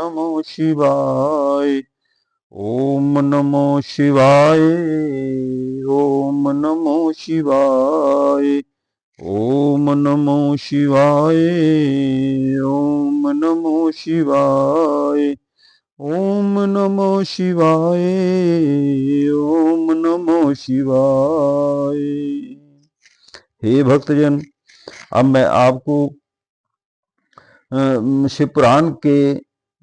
नमो शिवाय। ओम नमो शिवाय। ओम नमो शिवाय। ओम नमो शिवाय। ओम नमो शिवाय। ओम नमो शिवाय। ओम नमो शिवाय। हे भक्तजन, अब मैं आपको शिव पुराण के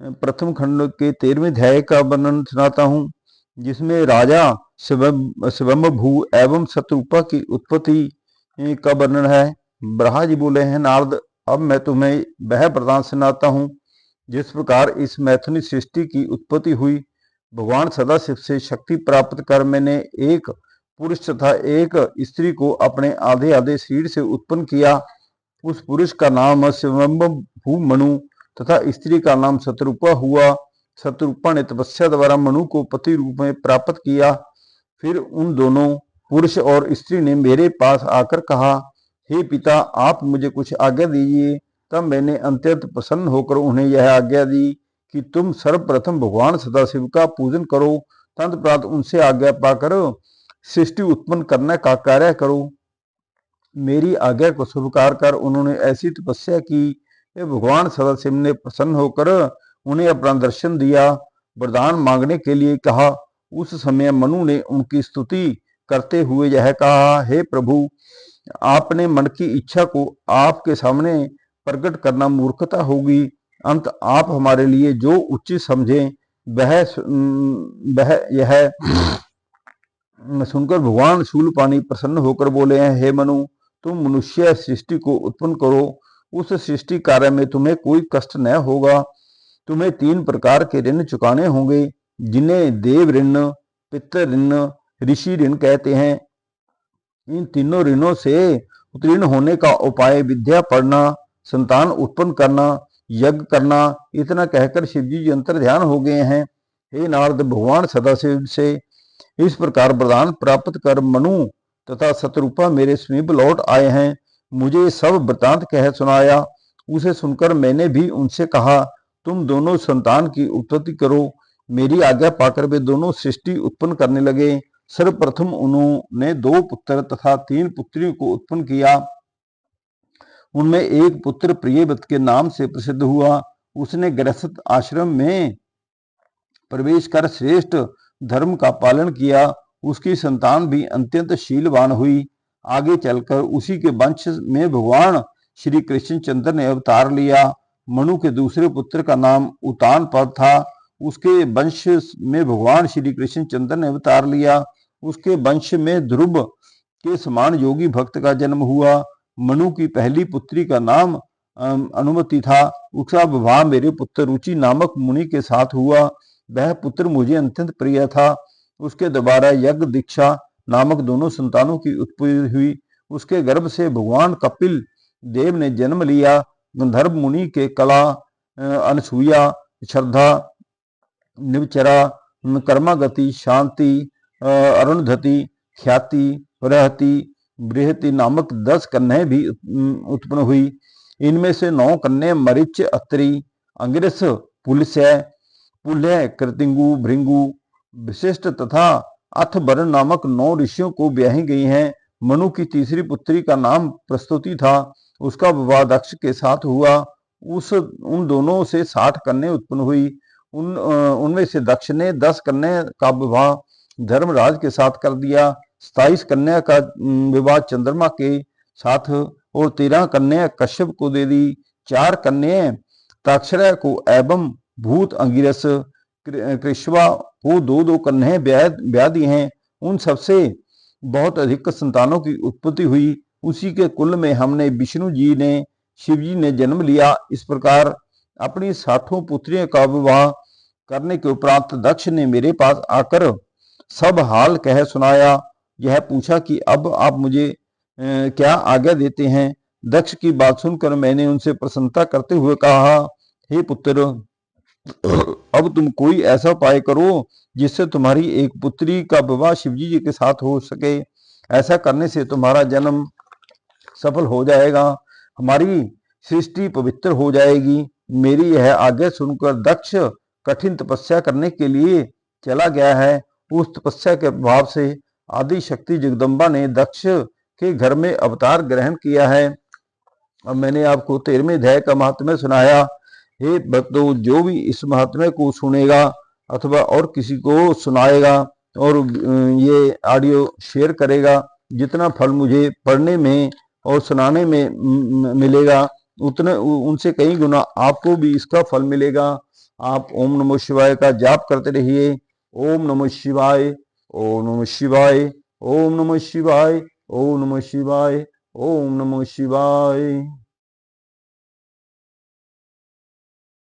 प्रथम खंड के 13वें अध्याय का वर्णन सुनाता हूँ, जिसमें राजा स्वयंभू एवं शत्रुपा की उत्पत्ति का वर्णन है। ब्रह्मा जी बोले हैं, नारद, अब मैं तुम्हें वह वृतांत सुनाता हूँ जिस प्रकार इस मैथुनी सृष्टि की उत्पत्ति हुई। भगवान सदाशिव से शक्ति प्राप्त कर मैंने एक पुरुष तथा एक स्त्री को अपने आधे आधे शरीर से उत्पन्न किया। उस पुरुष का नाम स्वयंभू मनु तथा स्त्री का नाम शत्रुपा हुआ। शत्रुपा ने तपस्या द्वारा मनु को पति रूप में प्राप्त किया। फिर उन दोनों पुरुष और स्त्री ने मेरे पास आकर कहा, हे पिता, आप मुझे कुछ आज्ञा दीजिए। तब मैंने अत्यंत प्रसन्न होकर उन्हें यह आज्ञा दी कि तुम सर्वप्रथम भगवान सदाशिव का पूजन करो, तत्पश्चात उनसे आज्ञा पाकर सृष्टि उत्पन्न करने का कार्य करो। मेरी आज्ञा को स्वीकार कर उन्होंने ऐसी तपस्या की कि भगवान सदाशिव ने प्रसन्न होकर उन्हें अपना दर्शन दिया। वरदान मांगने के लिए कहा। उस समय मनु ने उनकी स्तुति करते हुए यह कहा, हे प्रभु, आपने मन की इच्छा को आपके सामने प्रकट करना मूर्खता होगी। अंत आप हमारे लिए जो उचित समझें वह यह सुनकर भगवान शूलपाणी प्रसन्न होकर बोले हैं, हे मनु, तुम मनुष्य सृष्टि को उत्पन्न करो। उस सृष्टि कार्य में तुम्हें कोई कष्ट न होगा। तुम्हें 3 प्रकार के ऋण चुकाने होंगे, जिन्हें देव ऋण, पितृ ऋण, ऋषि ऋण कहते हैं। इन तीनों ऋणों से उत्तीर्ण होने का उपाय विद्या पढ़ना, संतान उत्पन्न करना, यज्ञ करना। इतना कहकर शिवजी अंतर ध्यान हो गए हैं। हे नारद, भगवान सदाशिव से इस प्रकार वरदान प्राप्त कर मनु तथा शत्रुपा मेरे समीप लौट आए हैं। मुझे सब वृतांत कह सुनाया। उसे सुनकर मैंने भी उनसे कहा, तुम दोनों संतान की उत्पत्ति करो। मेरी आज्ञा पाकर वे दोनों सृष्टि उत्पन्न करने लगे। सर्वप्रथम उन्होंने 2 पुत्र तथा 3 पुत्रियों को उत्पन्न किया। उनमें एक पुत्र प्रियव्रत के नाम से प्रसिद्ध हुआ। उसने गृहस्थ आश्रम में प्रवेश कर श्रेष्ठ धर्म का पालन किया। उसकी संतान भी अत्यंत शीलवान हुई। आगे चलकर उसी के वंश में भगवान श्री कृष्णचंद्र ने अवतार लिया। मनु के दूसरे पुत्र का नाम उतानपाद था। उसके वंश में भगवान श्री कृष्णचंद्र ने अवतार लिया। उसके वंश में ध्रुव के समान योगी भक्त का जन्म हुआ। मनु की पहली पुत्री का नाम अनुमति था। उसका विवाह मेरे पुत्र रुचि नामक मुनि के साथ हुआ। वह पुत्र मुझे अत्यंत प्रिय था। उसके द्वारा यज्ञ दीक्षा नामक दोनों संतानों की उत्पत्ति हुई। उसके गर्भ से भगवान कपिल देव ने जन्म लिया। गंधर्व मुनि के कला, अनसूया, श्रद्धा, निवचरा, कर्मागति, शांति, अरुणधति, ख्याति, रहति, बृहति नामक 10 कन्याएं भी उत्पन्न हुई। इनमें से 9 कन्याएं मरीच, अत्रि, अंगिरस, पुल्य, कृतिंगु, भृंगु, विशिष्ट तथा अथवर्ण नामक 9 ऋषियों को ब्याही गई हैं। मनु की तीसरी पुत्री का नाम प्रस्तुति था। उसका विवाह दक्ष के साथ हुआ। उन दोनों से 60 कन्याएं उत्पन्न हुई। उनमें से दक्ष ने 10 कन्या का विवाह धर्मराज के साथ कर दिया। 27 कन्या का विवाह चंद्रमा के साथ और 13 कन्या कश्यप को दे दी। 4 कन्याएं ताक्षरा को एवं भूत, अंगिरस, कृष्वा को 2-2 कन्याएं ब्याह दी हैं। उन सबसे बहुत अधिक संतानों की उत्पत्ति हुई। उसी के कुल में हमने विष्णु जी ने, शिव जी ने जन्म लिया। इस प्रकार अपनी 60 पुत्रियों का विवाह करने के उपरांत दक्ष ने मेरे पास आकर सब हाल कह सुनाया। यह पूछा कि अब आप मुझे क्या आज्ञा देते हैं। दक्ष की बात सुनकर मैंने उनसे प्रसन्नता करते हुए कहा, हे पुत्र, अब तुम कोई ऐसा उपाय करो जिससे तुम्हारी एक पुत्री का विवाह शिवजी जी के साथ हो सके। ऐसा करने से तुम्हारा जन्म सफल हो जाएगा, हमारी सृष्टि पवित्र हो जाएगी। मेरी यह आज्ञा सुनकर दक्ष कठिन तपस्या करने के लिए चला गया है। उस तपस्या के प्रभाव से आदि शक्ति जगदम्बा ने दक्ष के घर में अवतार ग्रहण किया है। अब मैंने आपको 13वें अध्याय का महात्म्य सुनाया। हे भक्तों, जो भी इस महात्म्य को सुनेगा अथवा और किसी को सुनाएगा और ये ऑडियो शेयर करेगा, जितना फल मुझे पढ़ने में और सुनाने में मिलेगा, उतने उनसे कई गुना आपको भी इसका फल मिलेगा। आप ओम नमः शिवाय का जाप करते रहिए। ओम नमः शिवाय, ओम नमः शिवाय, ओम नमः शिवाय, ओम नमः शिवाय, ओम नमः शिवाय।